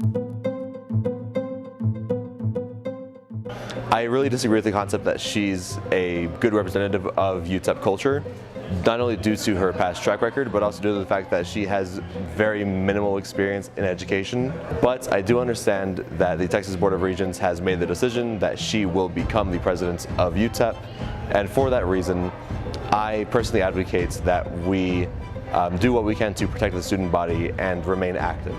I really disagree with the concept that she's a good representative of UTEP culture, not only due to her past track record, but also due to the fact that she has very minimal experience in education. But I do understand that the Texas Board of Regents has made the decision that she will become the president of UTEP, and for that reason, I personally advocate that we do what we can to protect the student body and remain active.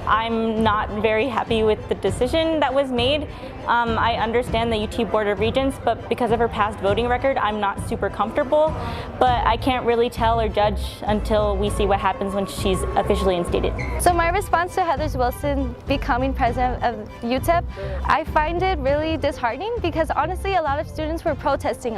I'm not very happy with the decision that was made. I understand the UT Board of Regents, but because of her past voting record, I'm not super comfortable. But I can't really tell or judge until we see what happens when she's officially instated. So my response to Heather Wilson becoming president of UTEP, I find it really disheartening because honestly, a lot of students were protesting.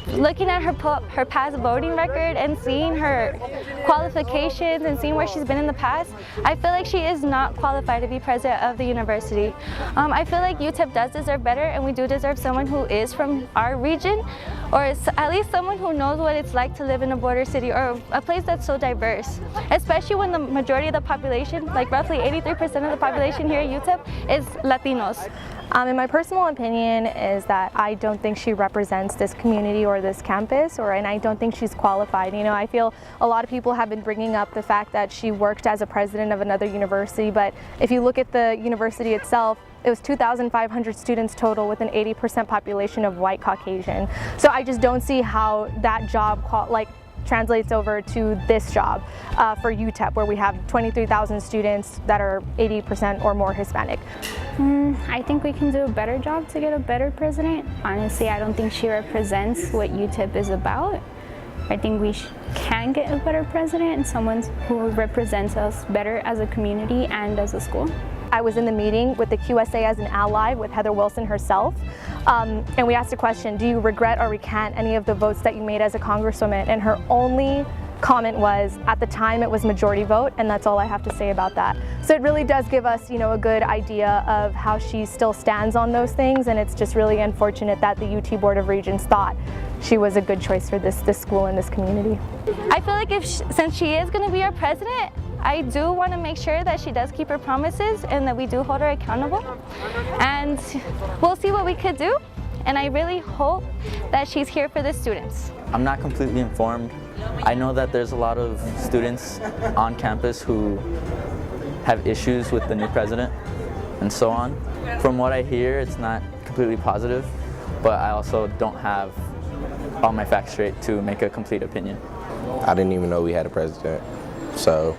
Looking at her past voting record and seeing her qualifications and seeing where she's been in the past, I feel like she is not qualified to be president of the university. I feel like UTEP does deserve better, and we do deserve someone who is from our region, or at least someone who knows what it's like to live in a border city or a place that's so diverse, especially when the majority of the population, like roughly 83% of the population here at UTEP, is Latinos. In my personal opinion is that I don't think she represents this community or this campus, and I don't think she's qualified. You know, I feel a lot of people have been bringing up the fact that she worked as a president of another university, but if you look at the university itself, it was 2,500 students total with an 80% population of white Caucasian. So I just don't see how that job translates over to this job for UTEP, where we have 23,000 students that are 80% or more Hispanic. I think we can do a better job to get a better president. Honestly, I don't think she represents what UTEP is about. I think we can get a better president and someone who represents us better as a community and as a school. I was in the meeting with the QSA as an ally with Heather Wilson herself, and we asked a question, do you regret or recant any of the votes that you made as a congresswoman? And her only comment was, at the time it was majority vote, and that's all I have to say about that. So it really does give us, you know, a good idea of how she still stands on those things, and it's just really unfortunate that the UT Board of Regents thought she was a good choice for this school and this community. I feel like since she is going to be our president, I do want to make sure that she does keep her promises and that we do hold her accountable. And we'll see what we could do. And I really hope that she's here for the students. I'm not completely informed. I know that there's a lot of students on campus who have issues with the new president and so on. From what I hear, it's not completely positive, but I also don't have all my facts straight to make a complete opinion. I didn't even know we had a president, so